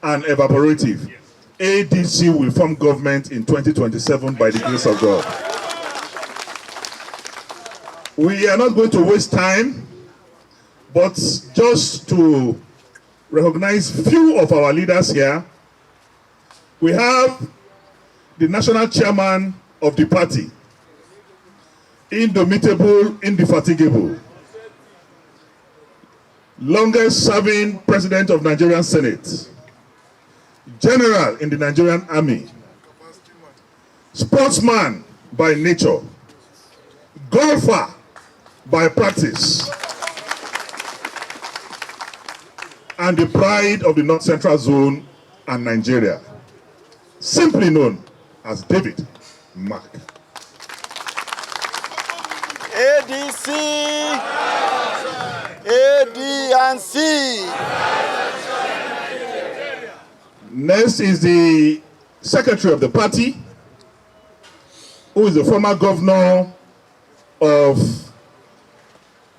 and evaporative. ADC will form government in 2027 by the grace of God. We are not going to waste time, but just to recognize few of our leaders here. We have the national chairman of the party, indomitable, indefatigable, longest serving president of Nigerian Senate, general in the Nigerian army, sportsman by nature, golfer by practice, and the pride of the North Central Zone and Nigeria, simply known as David Mark. ADC, ADC. Next is the secretary of the party, who is the former governor of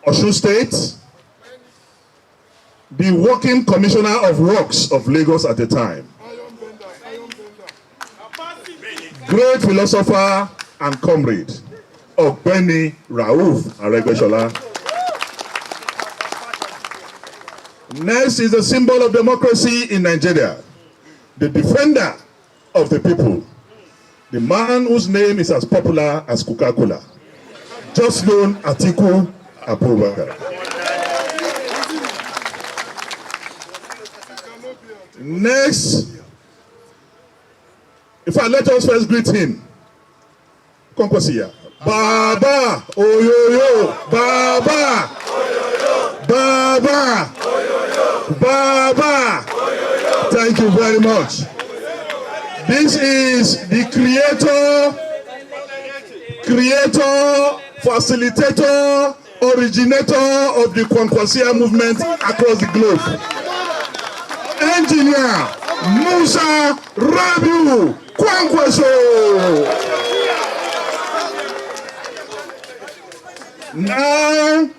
Osun State, the working commissioner of works of Lagos at the time, great philosopher and comrade, Ọ̀gbẹ́ni Rauf Aregbesola. Next is the symbol of democracy in Nigeria, the defender of the people, the man whose name is as popular as Coca-Cola, just known Atiku Abubakar. Next, in fact, let us first greet him. Konkwasiya. Baba, oyoyo, Baba, oyoyo, Baba, oyoyo, Baba. Oyoyo. Thank you very much. This is the creator, facilitator, originator of the Konkwasiya movement across the globe. Engineer Musa Rabiu Kwankwaso. Now,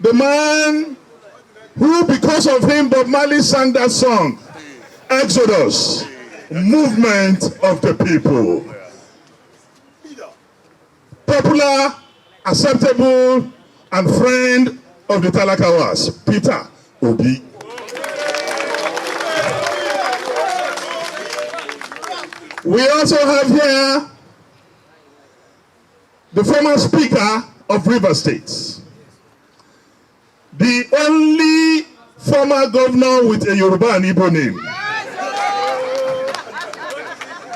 the man who, because of him, Bob Marley sang that song, Exodus, movement of the people. Popular, acceptable, and friend of the Talakawas, Peter Obi. We also have here the former Speaker of River State, the only former governor with a Yoruba and Igbo name.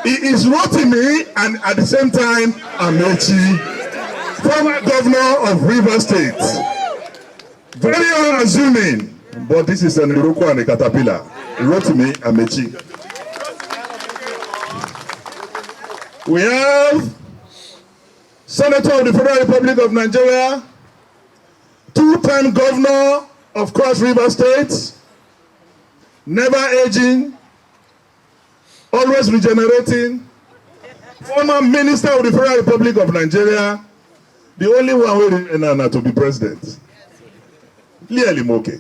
He is Rotimi and at the same time Amechi, former governor of River State. Very unassuming, but this is an Iroko and a caterpillar. Rotimi Amechi. We have Senator of the Federal Republic of Nigeria, two-time governor of Cross River State, never aging, always regenerating, former minister of the Federal Republic of Nigeria, the only one waiting to be president, Lieli Moke.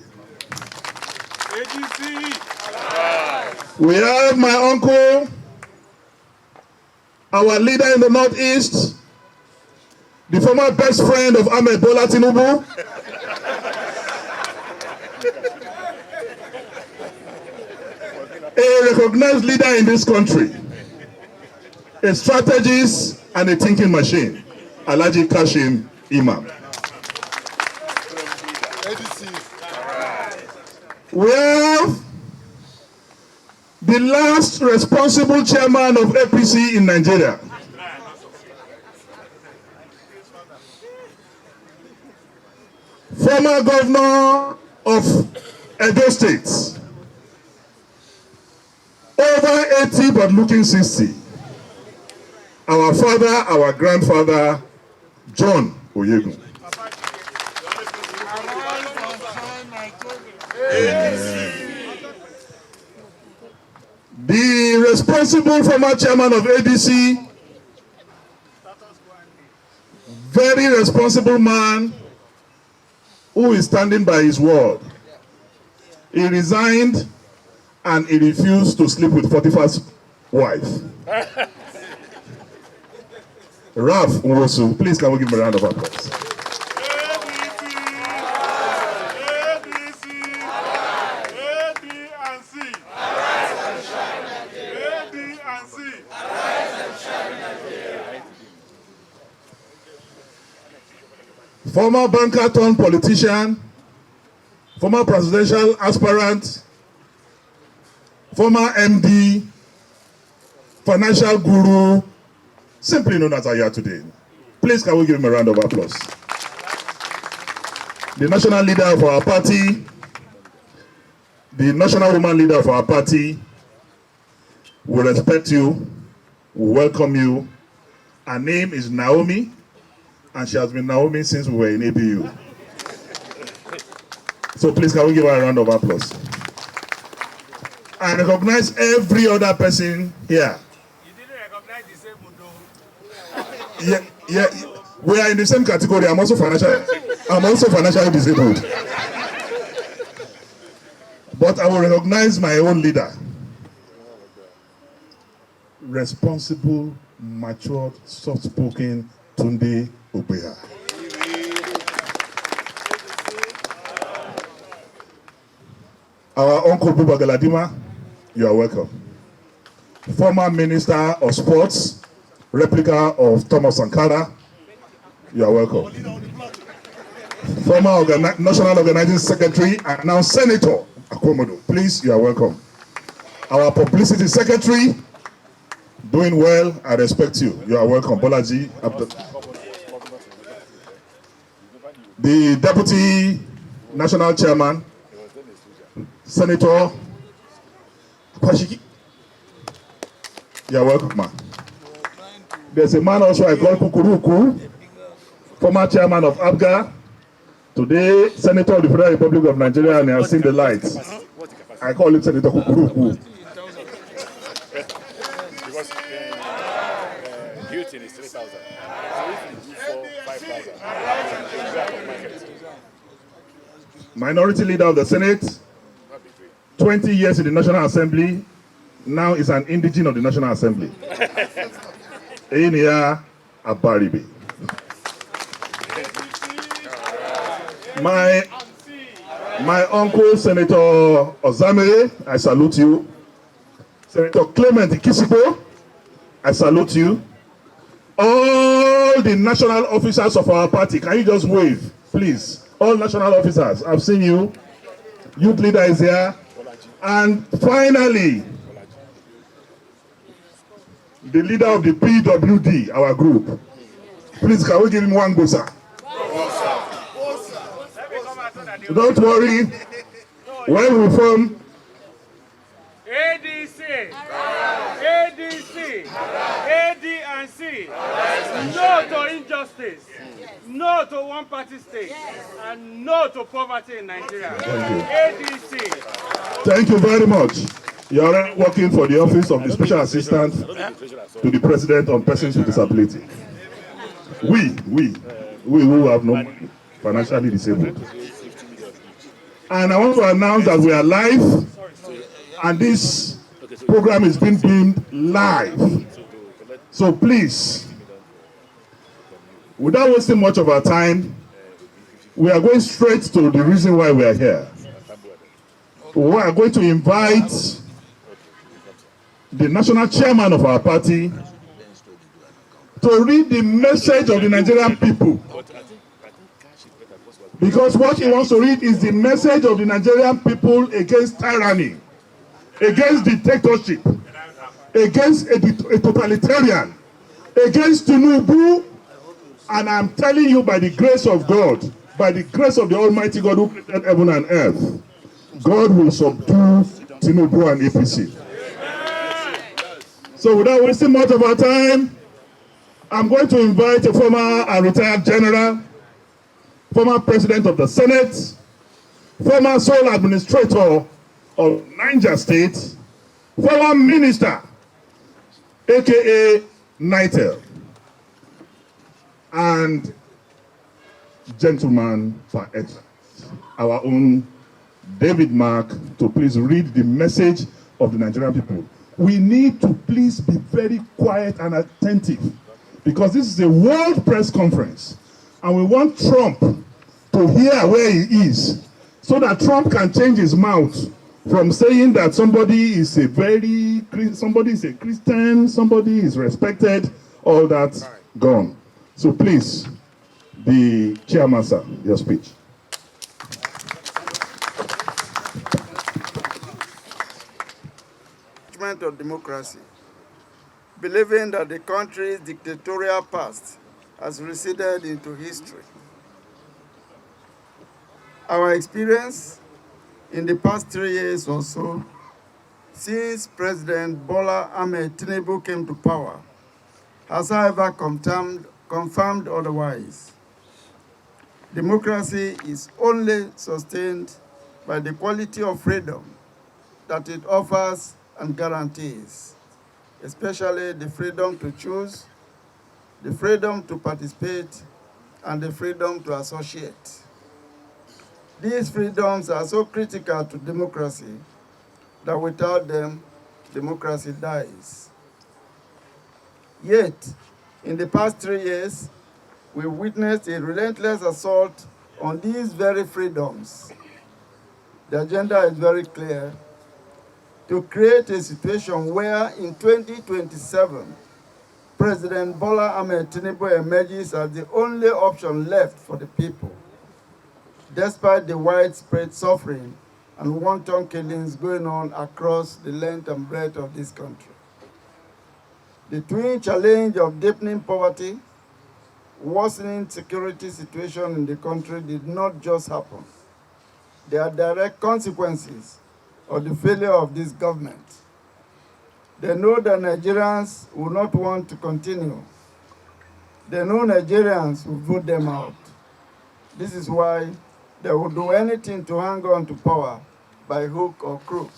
We have my uncle, our leader in the Northeast, the former best friend of Ahmed Bola Tinubu, a recognized leader in this country, a strategist and a thinking machine, Alhaji Kashim Imam. We have the last responsible chairman of APC in Nigeria, former governor of Edo State, over 80 but looking 60. Our father, our grandfather, John Oyegun. The responsible former chairman of ADC, very responsible man who is standing by his word. He resigned and he refused to sleep with Potiphar's wife. Ralph Nwosu, please can we give him a round of applause? Former banker turned politician, former presidential aspirant, former MD, financial guru, simply known as Aya today. Please can we give him a round of applause? The national leader of our party, the national woman leader of our party, we respect you, we welcome you. Her name is Naomi, and she has been Naomi since we were in ABU. So please can we give her a round of applause? I recognize every other person here. You didn't recognize the same Mundo. Yeah, we are in the same category. I'm also financially disabled. But I will recognize my own leader. Responsible, matured, soft-spoken Tunde Obeha. Our uncle Buba Galadima, you are welcome. Former Minister of Sports, replica of Thomas Sankara, you are welcome. Former National Organizing Secretary and now Senator Akomodo, please, you are welcome. Our Publicity Secretary, doing well, I respect you. You are welcome, Bolaji. The Deputy National Chairman, Senator Kwashiki. You are welcome, man. There's a man also I call Kukuruku, former chairman of ABGA, today Senator of the Federal Republic of Nigeria, and he has seen the light. I call him Senator Kukuruku. Because Hilton is 3,000. So if you do 4,000, 5,000, Minority Leader of the Senate, 20 years in the National Assembly, now is an indigene of the National Assembly. Enia Abaribe. My uncle, Senator Ozamere, I salute you. Senator Clement Ikisipo, I salute you. All the national officers of our party, can you just wave, please? All national officers, I've seen you. Youth leader is here. And finally, the leader of the PWD, our group. Please, can we give him one gosa? Don't worry. When we form ADC, ADC, AD&C, no to injustice, no to one-party state, and no to poverty in Nigeria. Thank you. ADC. Thank you very much. You are working for the office of the Special Assistant to the President on Persons with Disability. We who have no financially disabled. And I want to announce that we are live, and this program is being beamed live. So please, without wasting much of our time, we are going straight to the reason why we are here. We are going to invite the national chairman of our party to read the message of the Nigerian people. Because what he wants to read is the message of the Nigerian people against tyranny, against dictatorship, against a totalitarian, against Tinubu. And I'm telling you, by the grace of God, by the grace of the Almighty God who created heaven and earth, God will subdue Tinubu and APC. So without wasting much of our time, I'm going to invite a former and retired general, former president of the Senate, former sole administrator of Niger State, former minister, aka Nitel, and gentleman par excellence, our own David Mark, to please read the message of the Nigerian people. We need to please be very quiet and attentive, because this is a world press conference, and we want Trump to hear where he is, so that Trump can change his mouth from saying that somebody is a Christian, somebody is respected, all that gone. So please, the chairman, sir, your speech. Of democracy, believing that the country's dictatorial past has receded into history. Our experience in the past 3 years or so, since President Bola Ahmed Tinubu came to power, has however confirmed otherwise. Democracy is only sustained by the quality of freedom that it offers and guarantees, especially the freedom to choose, the freedom to participate, and the freedom to associate. These freedoms are so critical to democracy that without them, democracy dies. Yet, in the past 3 years, we witnessed a relentless assault on these very freedoms. The agenda is very clear: to create a situation where in 2027, President Bola Ahmed Tinubu emerges as the only option left for the people, despite the widespread suffering and wanton killings going on across the length and breadth of this country. The twin challenge of deepening poverty, worsening security situation in the country did not just happen. They are direct consequences of the failure of this government. They know that Nigerians will not want to continue. They know Nigerians will vote them out. This is why they will do anything to hang on to power by hook or crook.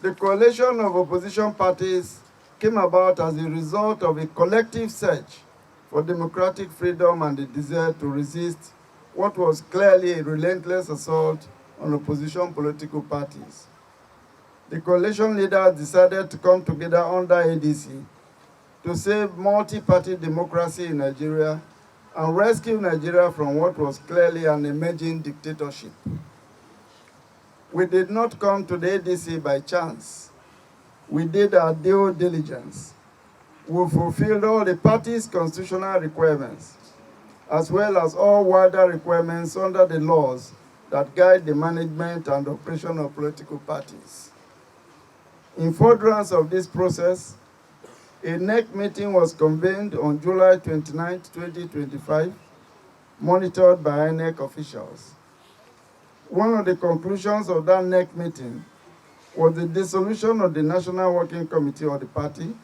The coalition of opposition parties came about as a result of a collective search for democratic freedom and the desire to resist what was clearly a relentless assault on opposition political parties. The coalition leaders decided to come together under ADC to save multi-party democracy in Nigeria and rescue Nigeria from what was clearly an emerging dictatorship. We did not come to the ADC by chance. We did our due diligence. We fulfilled all the party's constitutional requirements, as well as all wider requirements under the laws that guide the management and operation of political parties. In furtherance of this process, a INEC meeting was convened on July 29, 2025, monitored by INEC officials. One of the conclusions of that INEC meeting was the dissolution of the National Working Committee of the party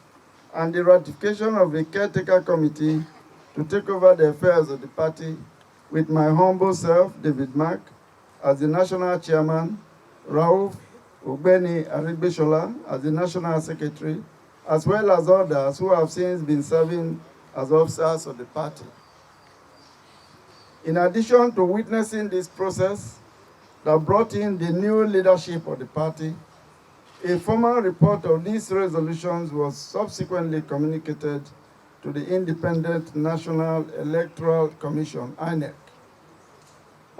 and the ratification of a caretaker committee to take over the affairs of the party, with my humble self, David Mark, as the national chairman, Rauf Ogbeni Arigbeshola as the national secretary, as well as others who have since been serving as officers of the party. In addition to witnessing this process that brought in the new leadership of the party, a formal report of these resolutions was subsequently communicated to the Independent National Electoral Commission, INEC.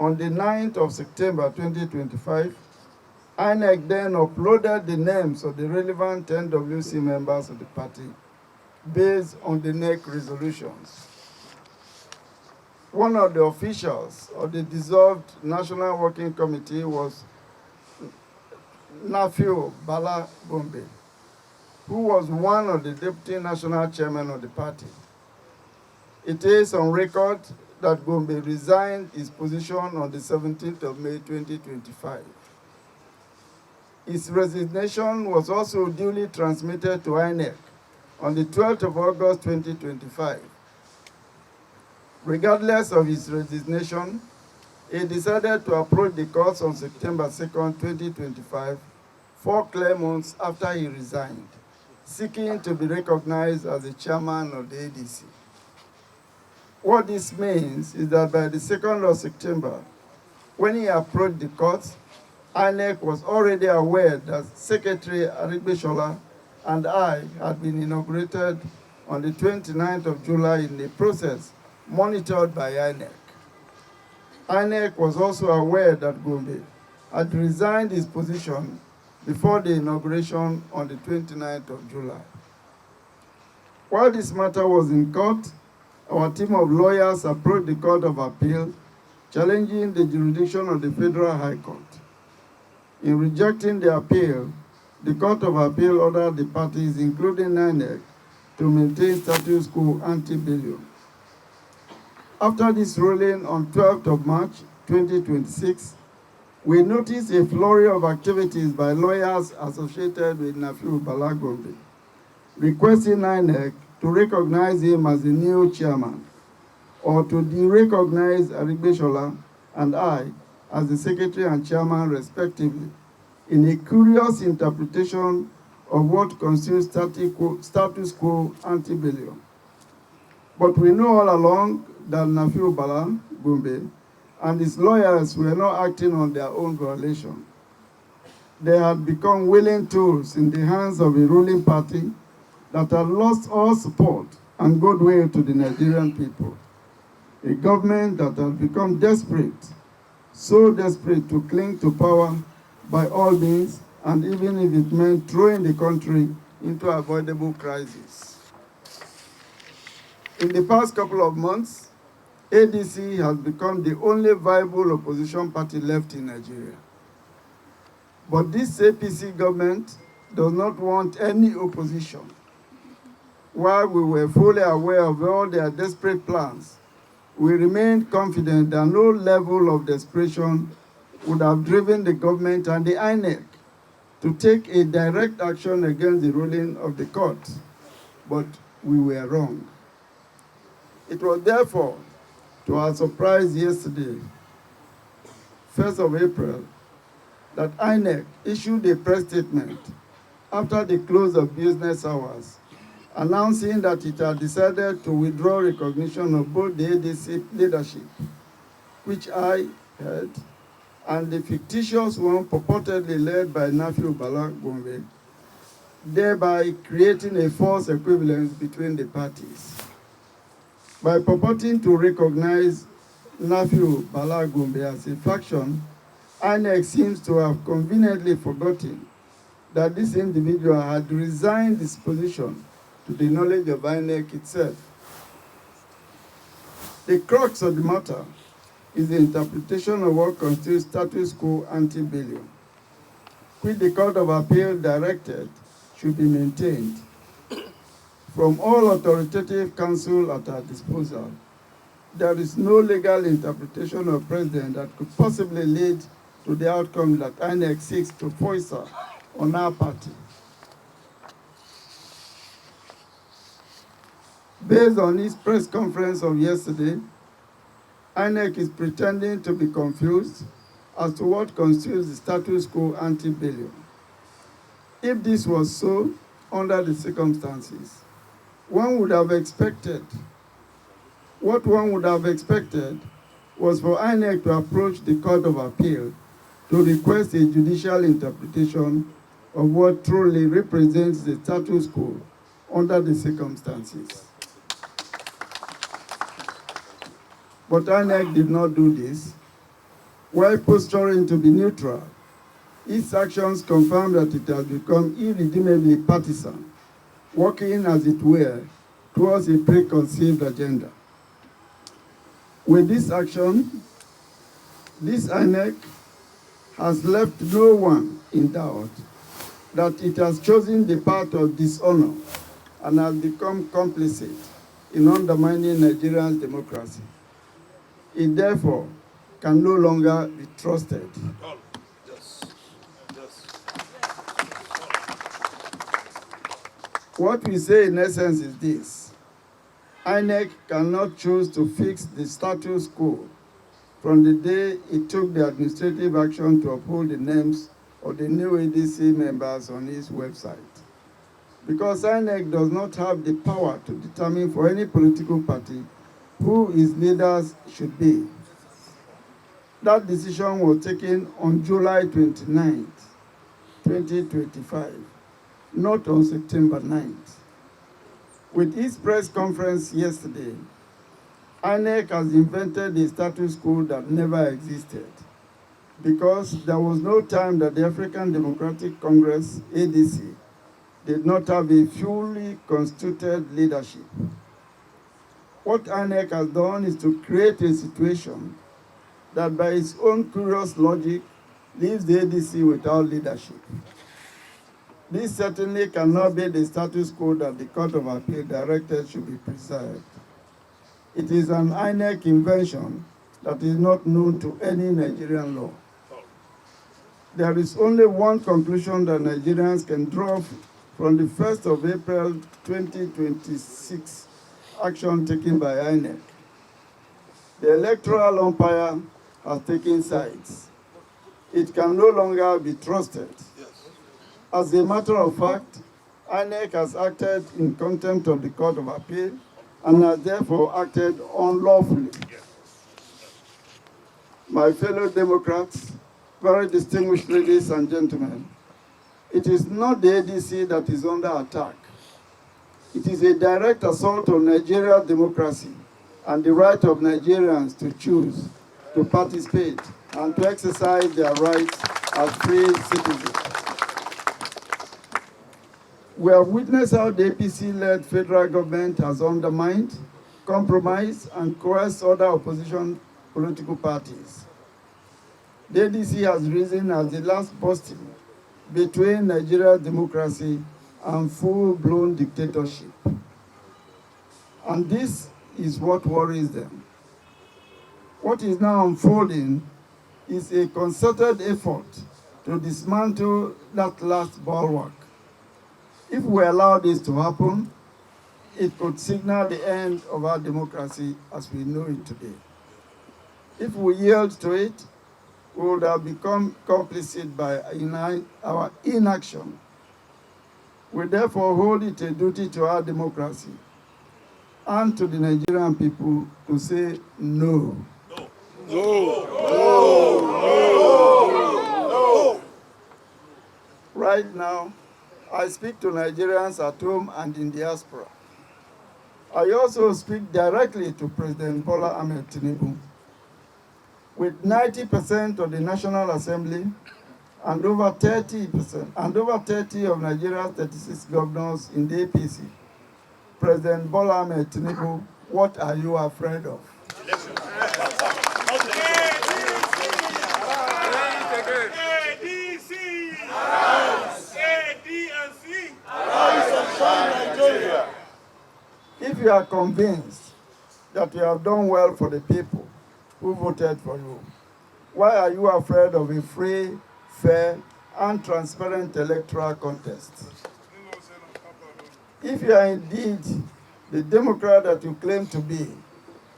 On the 9th of September 2025, INEC then uploaded the names of the relevant NWC members of the party based on the NEC resolutions. One of the officials of the dissolved National Working Committee was Nafiu Bala Gombe, who was one of the deputy national chairmen of the party. It is on record that Gombe resigned his position on the 17th of May 2025. His resignation was also duly transmitted to INEC on the 12th of August 2025. Regardless of his resignation, he decided to approach the courts on September 2nd, 2025, 4 clear months after he resigned, seeking to be recognized as the chairman of the ADC. What this means is that by the 2nd of September, When he approached the court, INEC was already aware that Secretary Arigbeshola and I had been inaugurated on the 29th of July in a process monitored by INEC. INEC was also aware that Gombe had resigned his position before the inauguration on the 29th of July. While this matter was in court, our team of lawyers approached the Court of Appeal, challenging the jurisdiction of the Federal High Court. In rejecting the appeal, the Court of Appeal ordered the parties, including INEC, to maintain status quo ante bellum. After this ruling on 12th of March 2026, we noticed a flurry of activities by lawyers associated with Nafiu Bala Gombe, requesting INEC to recognize him as the new chairman, or to de-recognize Arigbeshola and I as the secretary and chairman respectively, in a curious interpretation of what constitutes status quo ante bellum. But we know all along that Nafiu Bala Gombe and his lawyers were not acting on their own violation. They had become willing tools in the hands of a ruling party that had lost all support and goodwill to the Nigerian people. A government that had become desperate, so desperate to cling to power by all means, and even if it meant throwing the country into avoidable crisis. In the past couple of months, ADC has become the only viable opposition party left in Nigeria. But this APC government does not want any opposition. While we were fully aware of all their desperate plans, we remained confident that no level of desperation would have driven the government and the INEC to take a direct action against the ruling of the court. But we were wrong. It was therefore, to our surprise yesterday, 1st of April, that INEC issued a press statement after the close of business hours, announcing that it had decided to withdraw recognition of both the ADC leadership, which I held, and the fictitious one purportedly led by Nafiu Bala Gombe, thereby creating a false equivalence between the parties. By purporting to recognize Nafiu Bala Gombe as a faction, INEC seems to have conveniently forgotten that this individual had resigned his position to the knowledge of INEC itself. The crux of the matter is the interpretation of what constitutes status quo ante bellum, which the Court of Appeal directed should be maintained. From all authoritative counsel at our disposal, there is no legal interpretation of precedent that could possibly lead to the outcome that INEC seeks to foist on our party. Based on his press conference of yesterday, INEC is pretending to be confused as to what constitutes the status quo ante bellum. If this was so, under the circumstances, what one would have expected was for INEC to approach the Court of Appeal to request a judicial interpretation of what truly represents the status quo under the circumstances. But INEC did not do this. While posturing to be neutral, its actions confirm that it has become irredeemably partisan, working, as it were, towards a preconceived agenda. With this action, this INEC has left no one in doubt that it has chosen the path of dishonor and has become complicit in undermining Nigeria's democracy. It therefore can no longer be trusted. What we say in essence is this: INEC cannot choose to fix the status quo from the day it took the administrative action to uphold the names of the new ADC members on its website. Because INEC does not have the power to determine for any political party who its leaders should be. That decision was taken on July 29th, 2025, not on September 9th. With its press conference yesterday, INEC has invented a status quo that never existed because there was no time that the African Democratic Congress, ADC, did not have a fully constituted leadership. What INEC has done is to create a situation that by its own curious logic leaves the ADC without leadership. This certainly cannot be the status quo that the Court of Appeal directed should be preserved. It is an INEC invention that is not known to any Nigerian law. There is only one conclusion that Nigerians can draw from the 1st of April 2026 action taken by INEC. The electoral umpire has taken sides. It can no longer be trusted. As a matter of fact, INEC has acted in contempt of the Court of Appeal and has therefore acted unlawfully. My fellow Democrats, very distinguished ladies and gentlemen, it is not the ADC that is under attack. It is a direct assault on Nigeria's democracy and the right of Nigerians to choose, to participate, and to exercise their rights as free citizens. We have witnessed how the APC-led federal government has undermined, compromised, and coerced other opposition political parties. The ADC has risen as the last bastion between Nigeria's democracy and full-blown dictatorship. And this is what worries them. What is now unfolding is a concerted effort to dismantle that last bulwark. If we allow this to happen, it could signal the end of our democracy as we know it today. If we yield to it, we would have become complicit by our inaction. We therefore hold it a duty to our democracy and to the Nigerian people to say no. No. Right now, I speak to Nigerians at home and in diaspora. I also speak directly to President Bola Ahmed Tinubu. With 90% of the National Assembly and over 30 of Nigeria's 36 governors in the APC, President Bola Ahmed Tinubu, what are you afraid of? If you are convinced that you have done well for the people who voted for you, why are you afraid of a free, fair, and transparent electoral contest? If you are indeed the Democrat that you claim to be,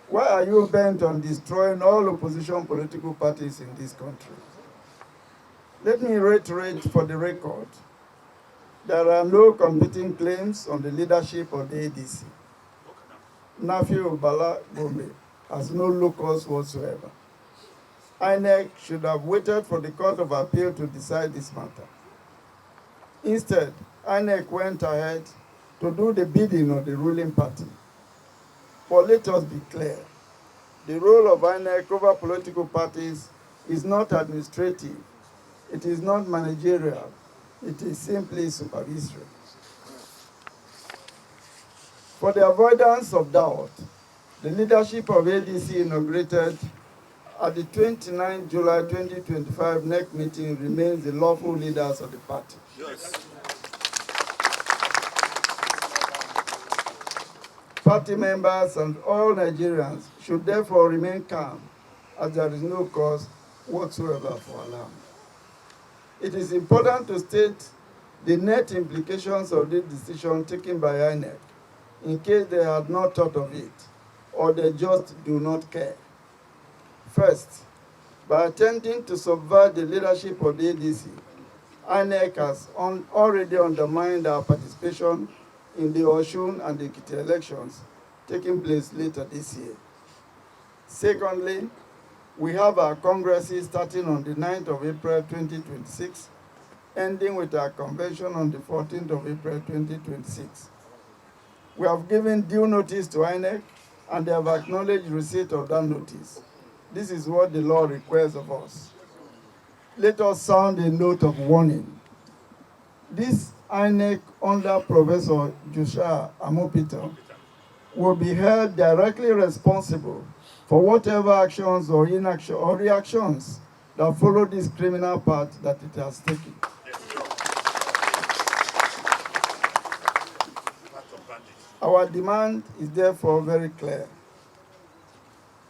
why are you bent on destroying all opposition political parties in this country? Let me reiterate for the record, there are no competing claims on the leadership of the ADC. Nafi Bala Gombe has no locus whatsoever. INEC should have waited for the Court of Appeal to decide this matter. Instead, INEC went ahead to do the bidding of the ruling party. But let us be clear, the role of INEC over political parties is not administrative, it is not managerial, it is simply supervisory. For the avoidance of doubt, the leadership of ADC inaugurated at the 29 July 2025 NEC meeting remains the lawful leaders of the party. Yes. Party members and all Nigerians should therefore remain calm, as there is no cause whatsoever for alarm. It is important to state the net implications of this decision taken by INEC, in case they had not thought of it, or they just do not care. First, by attempting to subvert the leadership of the ADC, INEC has already undermined our participation in the Osun and the Ekiti elections taking place later this year. Secondly, We have our congresses starting on the 9th of April 2026, ending with our convention on the 14th of April 2026. We have given due notice to INEC, and they have acknowledged receipt of that notice. This is what the law requires of us. Let us sound a note of warning. This INEC under Professor Joshua Amopito will be held directly responsible for whatever actions or inaction or reactions that follow this criminal path that it has taken. Our demand is therefore very clear.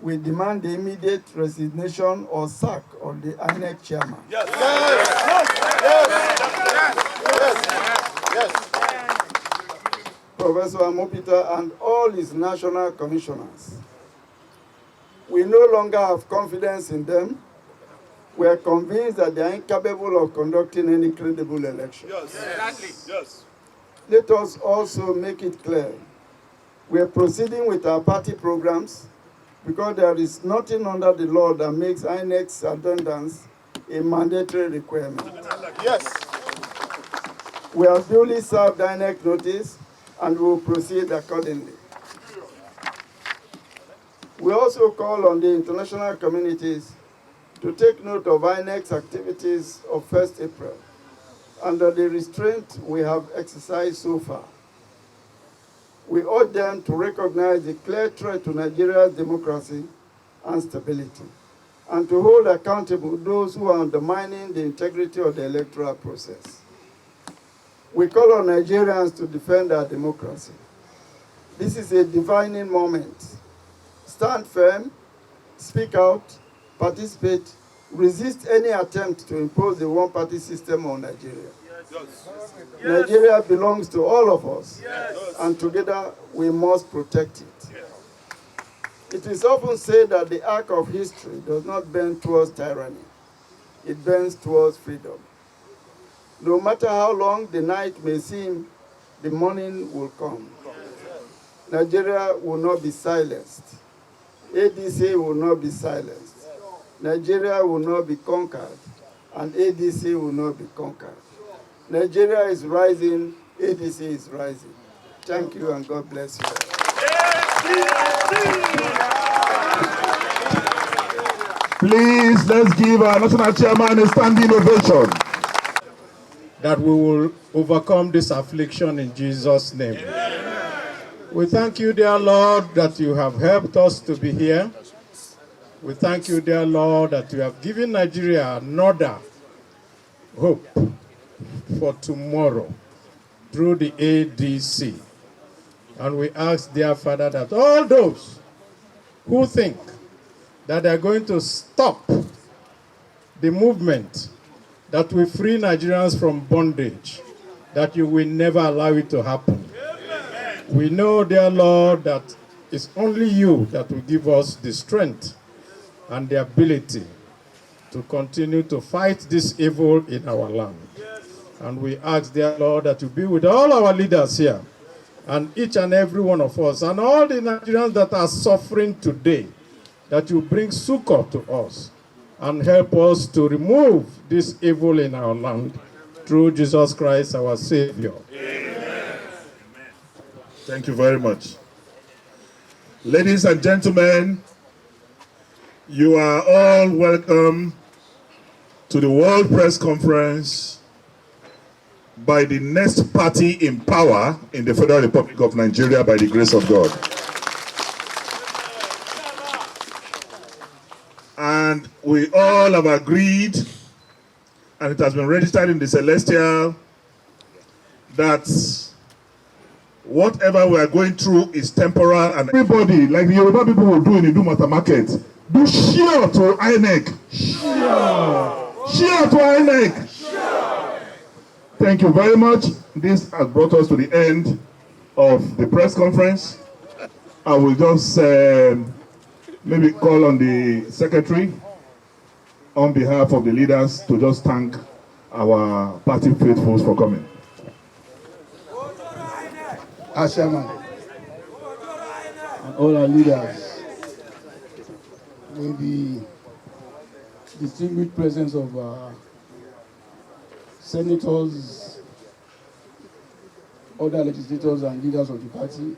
We demand the immediate resignation or sack of the INEC chairman. Yes. Yes. Professor Amopita and all his national commissioners. We no longer have confidence in them. We are convinced that they are incapable of conducting any credible election. Yes. Exactly. Yes. Let us also make it clear. We are proceeding with our party programs because there is nothing under the law that makes INEC's attendance a mandatory requirement. Yes. We have duly served INEC notice and will proceed accordingly. We also call on the international communities to take note of INEC's activities of 1st April under the restraint we have exercised so far. We urge them to recognize the clear threat to Nigeria's democracy and stability, and to hold accountable those who are undermining the integrity of the electoral process. We call on Nigerians to defend our democracy. This is a defining moment. Stand firm, speak out, participate, resist any attempt to impose the one-party system on Nigeria. Yes. Nigeria belongs to all of us, Yes. and together we must protect it. It is often said that the arc of history does not bend towards tyranny. It bends towards freedom. No matter how long the night may seem, the morning will come. Nigeria will not be silenced. ADC will not be silenced. Nigeria will not be conquered, and ADC will not be conquered. Nigeria is rising, ADC is rising. Thank you, and God bless you. Please, let's give our national chairman a standing ovation. That we will overcome this affliction in Jesus' name. Amen. We thank you, dear Lord, that you have helped us to be here. We thank you, dear Lord, that you have given Nigeria another hope for tomorrow through the ADC. And we ask, dear Father, that all those who think that they are going to stop the movement that will free Nigerians from bondage, that you will never allow it to happen. Amen. We know, dear Lord, that it's only you that will give us the strength and the ability to continue to fight this evil in our land. Yes. And we ask, dear Lord, that you be with all our leaders here, and each and every one of us, and all the Nigerians that are suffering today, that you bring succor to us and help us to remove this evil in our land through Jesus Christ, our Savior. Amen. Thank you very much. Ladies and gentlemen, you are all welcome to the World Press Conference by the next party in power in the Federal Republic of Nigeria, by the grace of God. And we all have agreed, and it has been registered in the Celestial, that whatever we are going through is temporal, and everybody, like the Yoruba people will do in the Dumata market, do share to INEC. Share to INEC. Thank you very much. This has brought us to the end of the press conference. I will just maybe call on the secretary on behalf of the leaders to just thank our party faithfuls for coming. Chairman and all our leaders, may the distinguished presence of senators, other legislators and leaders of the party,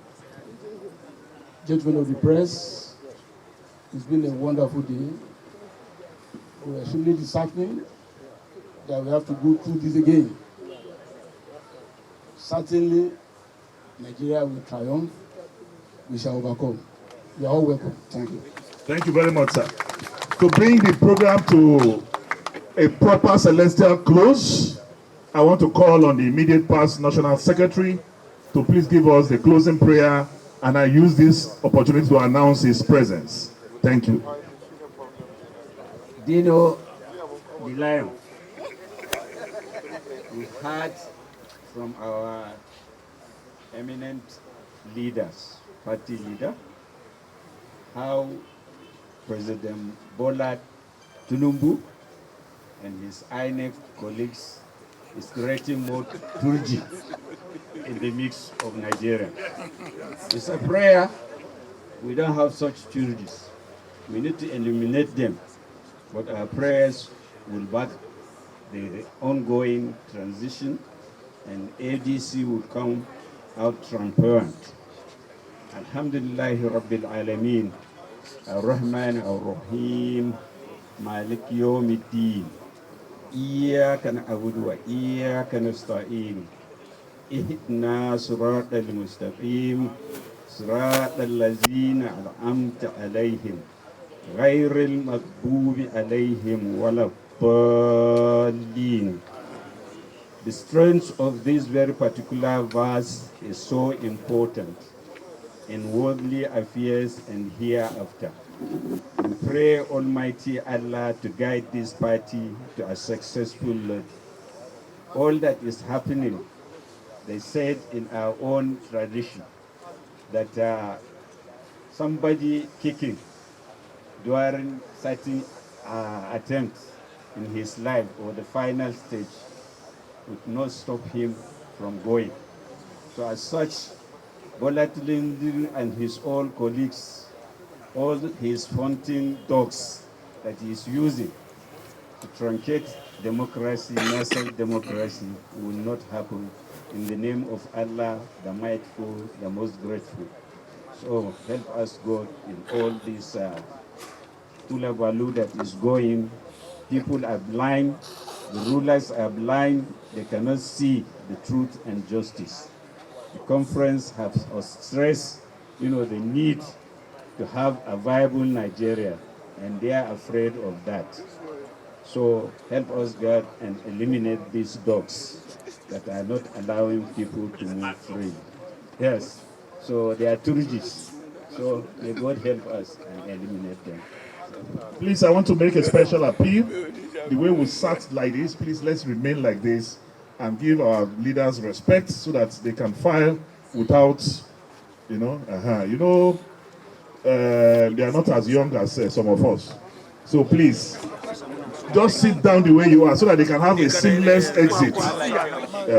gentlemen of the press, it's been a wonderful day. We're extremely disheartening that we have to go through this again. Certainly, Nigeria will triumph. We shall overcome. You are all welcome. Thank you. Thank you very much, sir. To bring the program to a proper celestial close, I want to call on the immediate past National Secretary to please give us the closing prayer, and I use this opportunity to announce his presence. Thank you. Dino the Lion, we heard from our eminent leaders, party leader, how President Bola Tinubu and his INEC colleagues is creating more turji in the mix of Nigeria. It's a prayer. We don't have such turjis. We need to eliminate them. But our prayers will back the ongoing transition, and ADC will come out transparent. Alhamdulillahi Rabbil Alameen, Ar-Rahman Ar-Rahim, Malik Yawmiddin, Iyaka na'budu wa iyaka nasta'in, Ihdina siratal mustaqim, siratal ladzina an'amta alayhim, ghairil maghdubi alayhim waladdallin. The strength of this very particular verse is so important in worldly affairs and hereafter. We pray Almighty Allah to guide this party to a successful lot. All that is happening, they said in our own tradition, that somebody kicking during certain attempts in his life or the final stage would not stop him from going. So as such, Bola Tinubu and his old colleagues, all his hunting dogs that he is using to truncate democracy, national democracy, will not happen in the name of Allah, the Mightful, the Most Grateful. So help us, God, in all this Tulabalu that is going. People are blind, the rulers are blind, they cannot see the truth and justice. The conference has stressed, the need to have a viable Nigeria, and they are afraid of that. So help us, God, and eliminate these dogs that are not allowing people to move free. Yes, so they are tourists. So may God help us and eliminate them. Please, I want to make a special appeal. The way we sat like this, please let's remain like this and give our leaders respect so that they can file without, they are not as young as some of us. So please, just sit down the way you are so that they can have a seamless exit.